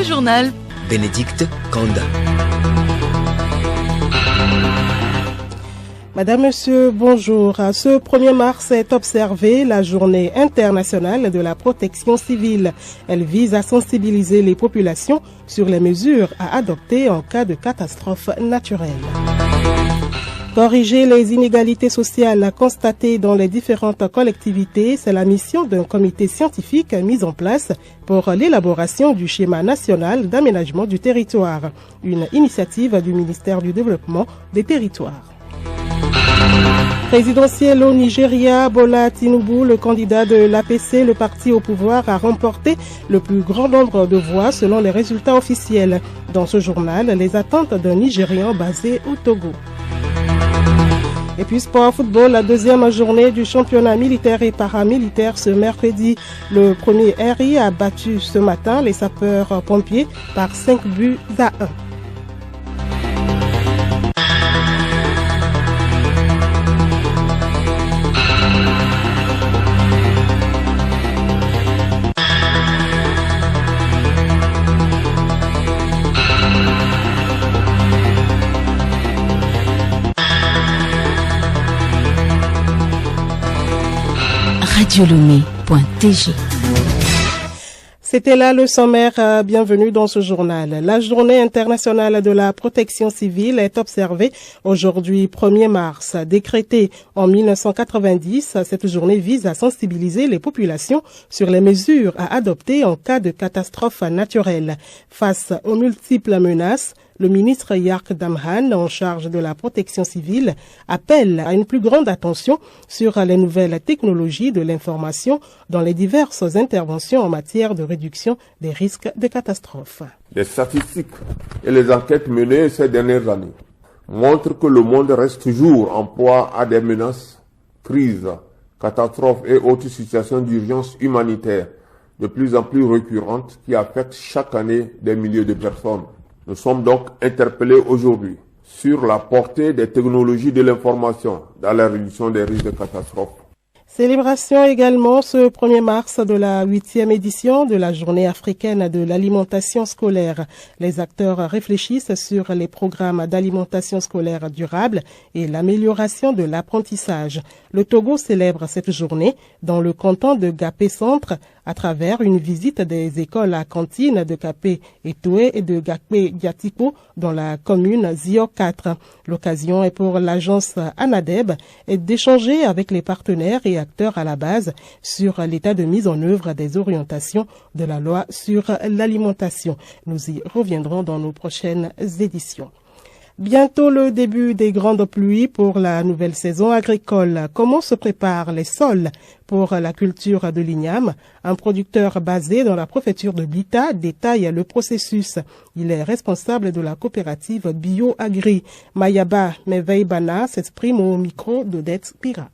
journal. Bénédicte Kanda. Madame, Monsieur, bonjour. Ce 1er mars est observée la journée internationale de la protection civile. Elle vise à sensibiliser les populations sur les mesures à adopter en cas de catastrophe naturelle. Corriger les inégalités sociales constatées dans les différentes collectivités, c'est la mission d'un comité scientifique mis en place pour l'élaboration du schéma national d'aménagement du territoire, une initiative du ministère du Développement des Territoires. Présidentiel au Nigeria, Bola Tinubu, le candidat de l'APC, le parti au pouvoir, a remporté le plus grand nombre de voix selon les résultats officiels. Dans ce journal, les attentes d'un Nigérian basé au Togo. Et puis sport football, la deuxième journée du championnat militaire et paramilitaire ce mercredi. Le premier RI a battu ce matin les sapeurs-pompiers par 5 buts à 1. Radiolomé.tg. C'était là le sommaire. Bienvenue dans ce journal. La journée internationale de la protection civile est observée aujourd'hui 1er mars. Décrétée en 1990, cette journée vise à sensibiliser les populations sur les mesures à adopter en cas de catastrophe naturelle. Face aux multiples menaces, le ministre Yark Damhan, en charge de la protection civile, appelle à une plus grande attention sur les nouvelles technologies de l'information dans les diverses interventions en matière de réduction des risques de catastrophes. Les statistiques et les enquêtes menées ces dernières années montrent que le monde reste toujours en proie à des menaces, crises, catastrophes et autres situations d'urgence humanitaire de plus en plus récurrentes qui affectent chaque année des milliers de personnes. Nous sommes donc interpellés aujourd'hui sur la portée des technologies de l'information dans la réduction des risques de catastrophe. Célébration également ce 1er mars de la 8e édition de la Journée africaine de l'alimentation scolaire. Les acteurs réfléchissent sur les programmes d'alimentation scolaire durable et l'amélioration de l'apprentissage. Le Togo célèbre cette journée dans le canton de Gapé Centre à travers une visite des écoles à cantine de Gapé Etoué et de Gapé Diatiko dans la commune Zio 4. L'occasion est pour l'agence Anadeb d'échanger avec les partenaires et acteurs à la base sur l'état de mise en œuvre des orientations de la loi sur l'alimentation. Nous y reviendrons dans nos prochaines éditions. Bientôt le début des grandes pluies pour la nouvelle saison agricole. Comment se préparent les sols pour la culture de l'igname? Un producteur basé dans la préfecture de Blita détaille le processus. Il est responsable de la coopérative BioAgri. Mayaba Meveibana s'exprime au micro d'Odette Pira.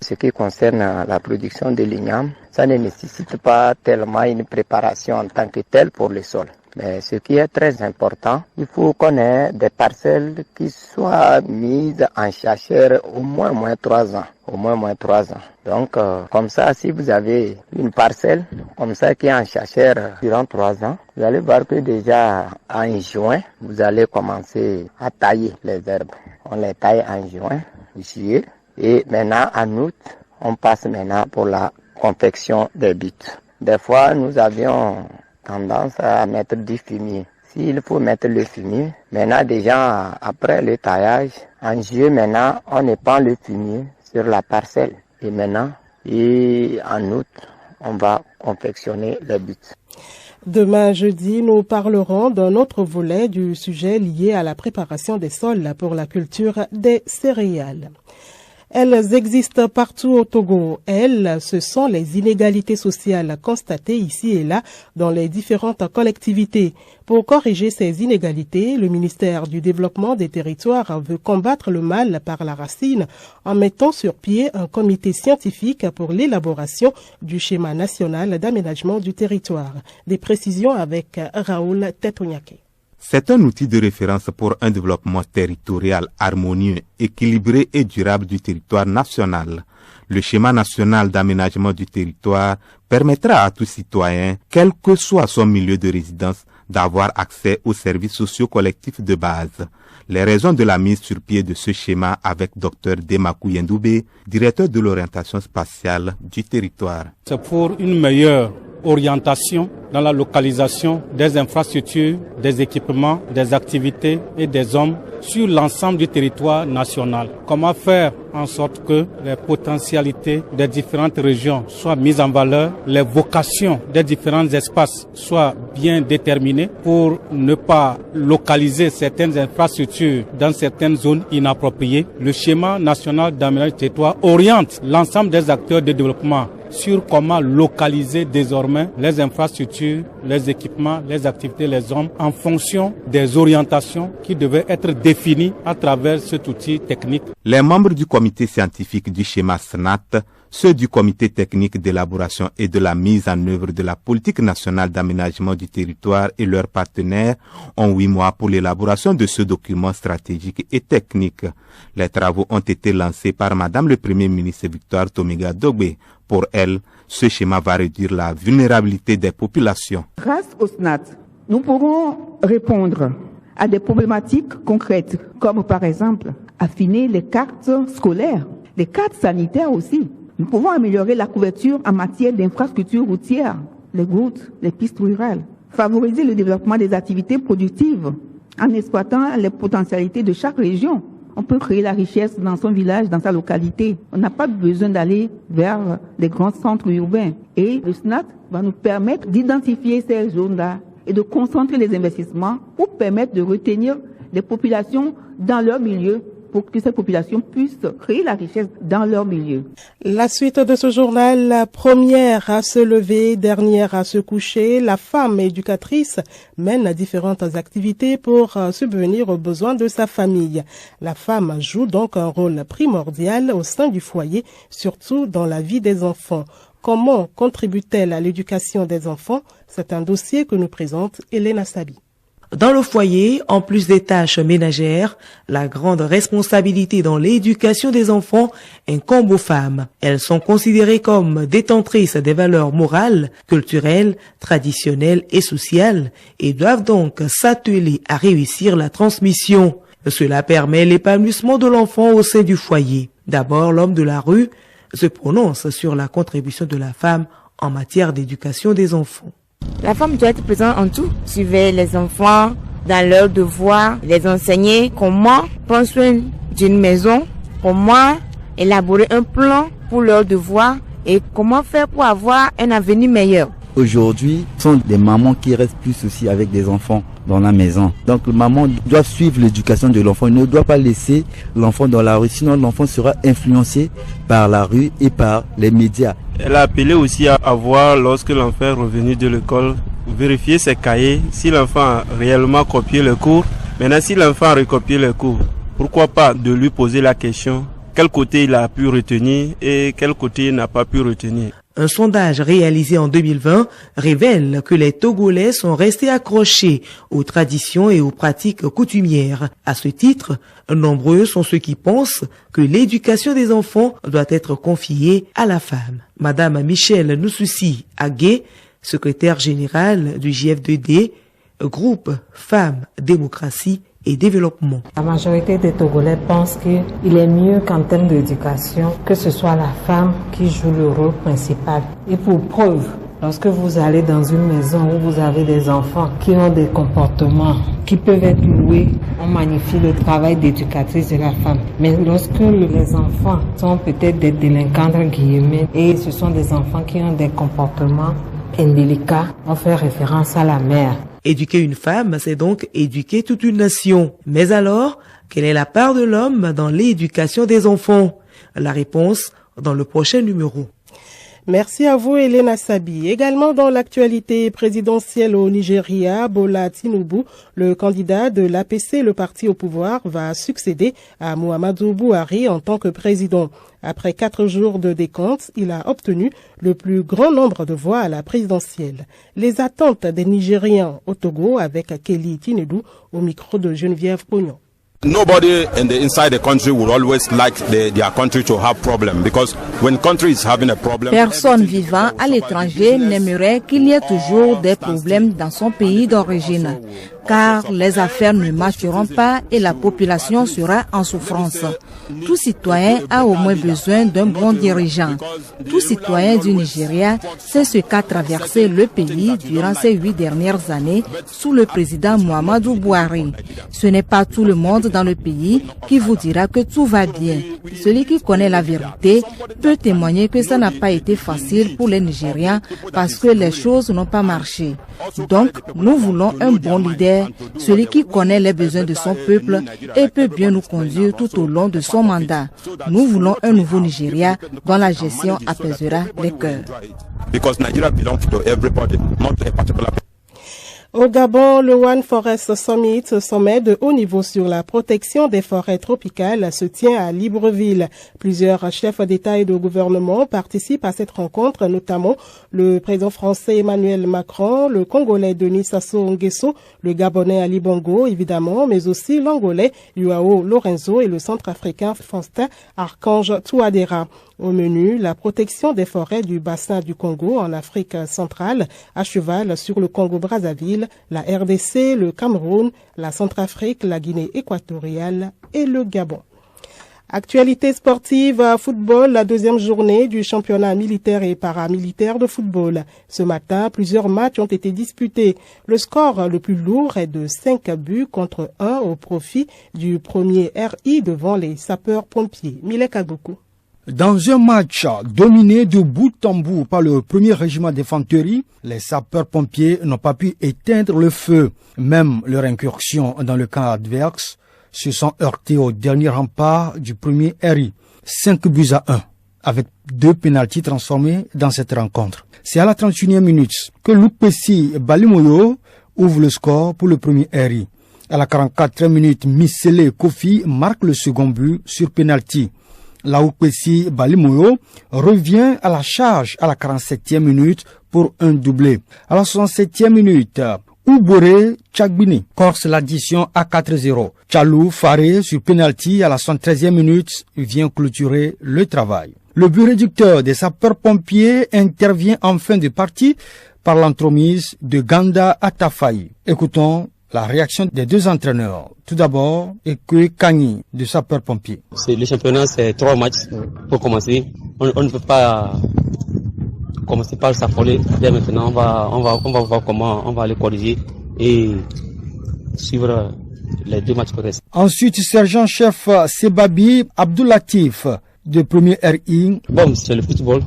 Ce qui concerne la production de l'igname, ça ne nécessite pas tellement une préparation en tant que telle pour le sol. Mais ce qui est très important, il faut qu'on ait des parcelles qui soient mises en jachère au moins 3 ans. Au moins 3 ans. Donc, comme ça, si vous avez une parcelle comme ça qui est en jachère durant 3 ans, vous allez voir que déjà en juin, vous allez commencer à tailler les herbes. On les taille en juin, juillet. Et maintenant, en août, on passe maintenant pour la confection des buts. Des fois, nous avions tendance à mettre du fumier. S'il faut mettre le fumier, maintenant déjà après le taillage, en juillet maintenant, on épand le fumier sur la parcelle. Et maintenant, en août, on va confectionner les buts. Demain jeudi, nous parlerons d'un autre volet du sujet lié à la préparation des sols pour la culture des céréales. Elles existent partout au Togo. Ce sont les inégalités sociales constatées ici et là dans les différentes collectivités. Pour corriger ces inégalités, le ministère du Développement des Territoires veut combattre le mal par la racine en mettant sur pied un comité scientifique pour l'élaboration du schéma national d'aménagement du territoire. Des précisions avec Raoul Tetonyake. C'est un outil de référence pour un développement territorial harmonieux, équilibré et durable du territoire national. Le schéma national d'aménagement du territoire permettra à tout citoyen, quel que soit son milieu de résidence, d'avoir accès aux services sociaux collectifs de base. Les raisons de la mise sur pied de ce schéma avec Dr Demakou Yendoubé, directeur de l'orientation spatiale du territoire. C'est pour une meilleure orientation dans la localisation des infrastructures, des équipements, des activités et des hommes sur l'ensemble du territoire national. Comment faire en sorte que les potentialités des différentes régions soient mises en valeur, les vocations des différents espaces soient bien déterminées pour ne pas localiser certaines infrastructures dans certaines zones inappropriées. Le schéma national d'aménagement du territoire oriente l'ensemble des acteurs de développement sur comment localiser désormais les infrastructures, les équipements, les activités, les hommes en fonction des orientations qui devaient être définies à travers cet outil technique. Les membres du comité scientifique du schéma SNAT, ceux du comité technique d'élaboration et de la mise en œuvre de la politique nationale d'aménagement du territoire et leurs partenaires ont 8 mois pour l'élaboration de ce document stratégique et technique. Les travaux ont été lancés par Madame le Premier ministre Victoire Tomiga Dogbe. Pour elle, ce schéma va réduire la vulnérabilité des populations. Grâce au SNAT, nous pourrons répondre à des problématiques concrètes, comme par exemple affiner les cartes scolaires, les cartes sanitaires aussi. Nous pouvons améliorer la couverture en matière d'infrastructures routières, les routes, les pistes rurales, favoriser le développement des activités productives en exploitant les potentialités de chaque région. On peut créer la richesse dans son village, dans sa localité. On n'a pas besoin d'aller vers les grands centres urbains. Et le SNAT va nous permettre d'identifier ces zones-là et de concentrer les investissements pour permettre de retenir les populations dans leur milieu, pour que ces populations puissent créer la richesse dans leur milieu. La suite de ce journal, la première à se lever, dernière à se coucher, la femme éducatrice mène différentes activités pour subvenir aux besoins de sa famille. La femme joue donc un rôle primordial au sein du foyer, surtout dans la vie des enfants. Comment contribue-t-elle à l'éducation des enfants? C'est un dossier que nous présente Elena Sabi. Dans le foyer, en plus des tâches ménagères, la grande responsabilité dans l'éducation des enfants incombe aux femmes. Elles sont considérées comme détentrices des valeurs morales, culturelles, traditionnelles et sociales et doivent donc s'atteler à réussir la transmission. Cela permet l'épanouissement de l'enfant au sein du foyer. D'abord, l'homme de la rue se prononce sur la contribution de la femme en matière d'éducation des enfants. La femme doit être présente en tout, suivre les enfants dans leurs devoirs, les enseigner comment prendre soin d'une maison, comment élaborer un plan pour leurs devoirs et comment faire pour avoir un avenir meilleur. Aujourd'hui, ce sont des mamans qui restent plus aussi avec des enfants dans la maison. Donc, les mamans doivent suivre l'éducation de l'enfant. Il ne doit pas laisser l'enfant dans la rue, sinon l'enfant sera influencé par la rue et par les médias. Elle a appelé aussi à voir, lorsque l'enfant est revenu de l'école, vérifier ses cahiers, si l'enfant a réellement copié le cours. Maintenant, si l'enfant a recopié le cours, pourquoi pas de lui poser la question, quel côté il a pu retenir et quel côté il n'a pas pu retenir. Un sondage réalisé en 2020 révèle que les Togolais sont restés accrochés aux traditions et aux pratiques coutumières. À ce titre, nombreux sont ceux qui pensent que l'éducation des enfants doit être confiée à la femme. Madame Michelle Noussoussi Agué, secrétaire générale du JF2D, groupe Femmes, Démocratie et Développement. La majorité des Togolais pensent qu'il est mieux qu'en termes d'éducation, que ce soit la femme qui joue le rôle principal. Et pour preuve, lorsque vous allez dans une maison où vous avez des enfants qui ont des comportements qui peuvent être loués, on magnifie le travail d'éducatrice de la femme. Mais lorsque les enfants sont peut-être des délinquants, entre guillemets, et ce sont des enfants qui ont des comportements indélicats, on fait référence à la mère. Éduquer une femme, c'est donc éduquer toute une nation. Mais alors, quelle est la part de l'homme dans l'éducation des enfants? La réponse dans le prochain numéro. Merci à vous, Elena Sabi. Également dans l'actualité présidentielle au Nigeria, Bola Tinubu, le candidat de l'APC, le parti au pouvoir, va succéder à Muhammadu Buhari en tant que président. Après 4 jours de décompte, il a obtenu le plus grand nombre de voix à la présidentielle. Les attentes des Nigériens au Togo avec Kelly Tinubu au micro de Geneviève Pognon. Nobody inside the country would always like their country to have problem, because when country is having a problem. Personne vivant à l'étranger n'aimerait qu'il y ait toujours des problèmes dans son pays d'origine, car les affaires ne marcheront pas et la population sera en souffrance. Tout citoyen a au moins besoin d'un bon dirigeant. Tout citoyen du Nigeria sait ce qu'a traversé le pays durant ces 8 dernières années sous le président Muhammadu Buhari. Ce n'est pas tout le monde dans le pays qui vous dira que tout va bien. Celui qui connaît la vérité peut témoigner que ça n'a pas été facile pour les Nigériens parce que les choses n'ont pas marché. Donc, nous voulons un bon leader, celui qui connaît les besoins de son peuple et peut bien nous conduire tout au long de son mandat. Nous voulons un nouveau Nigeria dont la gestion apaisera les cœurs. Au Gabon, le One Forest Summit, sommet de haut niveau sur la protection des forêts tropicales, se tient à Libreville. Plusieurs chefs d'État et de gouvernement participent à cette rencontre, notamment le président français Emmanuel Macron, le Congolais Denis Sassou Nguesso, le Gabonais Ali Bongo, évidemment, mais aussi l'Angolais Joao Lorenzo et le Centrafricain Faustin Archange Touadéra. Au menu, la protection des forêts du bassin du Congo en Afrique centrale, à cheval sur le Congo-Brazzaville, la RDC, le Cameroun, la Centrafrique, la Guinée équatoriale et le Gabon. Actualité sportive, football, la deuxième journée du championnat militaire et paramilitaire de football. Ce matin, plusieurs matchs ont été disputés. Le score le plus lourd est de 5 buts contre 1 au profit du premier RI devant les sapeurs-pompiers. Milek Agoukou. Dans un match dominé de bout en bout par le premier régiment d'infanterie, les sapeurs-pompiers n'ont pas pu éteindre le feu. Même leur incursion dans le camp adverse se sont heurtés au dernier rempart du premier RI. 5 buts à 1, avec 2 pénaltys transformés dans cette rencontre. C'est à la 31e minute que Lupesi Balimoyo ouvre le score pour le premier RI. À la 44e minute, Misele Kofi marque le second but sur pénalty. Laoupesi Balimoyo revient à la charge à la 47e minute pour un doublé. À la 67e minute, Oubore Tchagbini corse l'addition à 4-0. Tchalou Faré sur penalty à la 73e minute vient clôturer le travail. Le but réducteur des sapeurs-pompiers intervient en fin de partie par l'entremise de Ganda Atafaï. Écoutons la réaction des deux entraîneurs. Tout d'abord, Ekwe Kanyi de sapeurs-pompiers. Le championnat, c'est 3 matchs pour commencer. On ne peut pas commencer par s'affoler. Dès maintenant, on va voir comment on va les corriger et suivre les 2 matchs qui restent. Ensuite, sergent-chef Sebabi Abdoulatif de premier RI. Bon, c'est le football.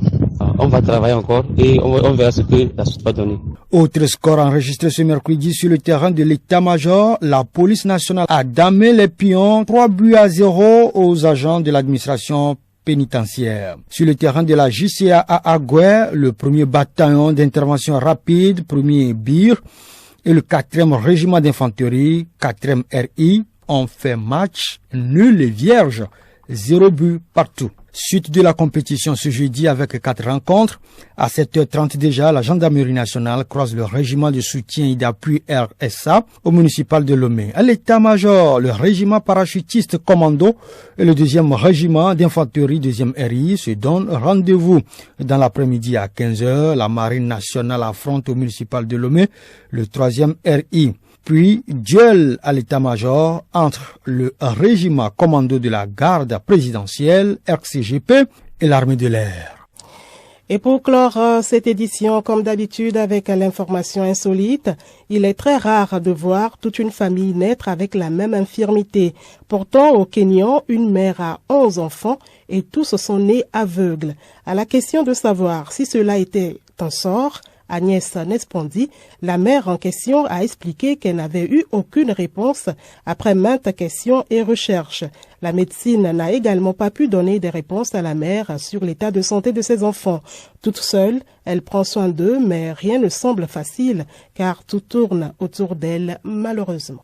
On va travailler encore et on verra ce que la suite va donner. Autre score enregistré ce mercredi sur le terrain de l'état-major, la police nationale a damé les pions 3-0 aux agents de l'administration pénitentiaire. Sur le terrain de la JCA à Agoué, le premier bataillon d'intervention rapide, premier BIR, et le 4e régiment d'infanterie, 4e RI, ont fait match nul et vierge, 0 but partout. Suite de la compétition ce jeudi avec 4 rencontres. À 7h30 déjà, la gendarmerie nationale croise le régiment de soutien et d'appui RSA au municipal de Lomé. À l'état-major, le régiment parachutiste commando et le 2e régiment d'infanterie 2e RI se donnent rendez-vous. Dans l'après-midi à 15h, la marine nationale affronte au municipal de Lomé le 3e RI. Puis, duel à l'état-major entre le régiment commando de la garde présidentielle, RCGP, et l'armée de l'air. Et pour clore cette édition, comme d'habitude, avec l'information insolite, il est très rare de voir toute une famille naître avec la même infirmité. Pourtant, au Kenya, une mère a 11 enfants et tous sont nés aveugles. À la question de savoir si cela était un sort, Agnès Nespondi, la mère en question, a expliqué qu'elle n'avait eu aucune réponse après maintes questions et recherches. La médecine n'a également pas pu donner des réponses à la mère sur l'état de santé de ses enfants. Toute seule, elle prend soin d'eux, mais rien ne semble facile, car tout tourne autour d'elle, malheureusement.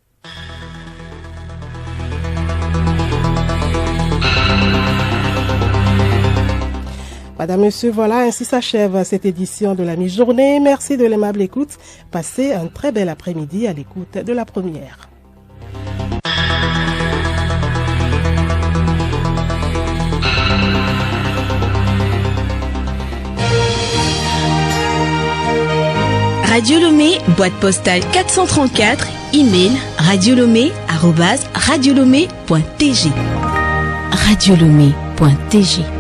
Madame, Monsieur, voilà, ainsi s'achève cette édition de la mi-journée. Merci de l'aimable écoute. Passez un très bel après-midi à l'écoute de la première. Radio Lomé, boîte postale 434, email radiolomé@radiolomé.tg. radiolomé.tg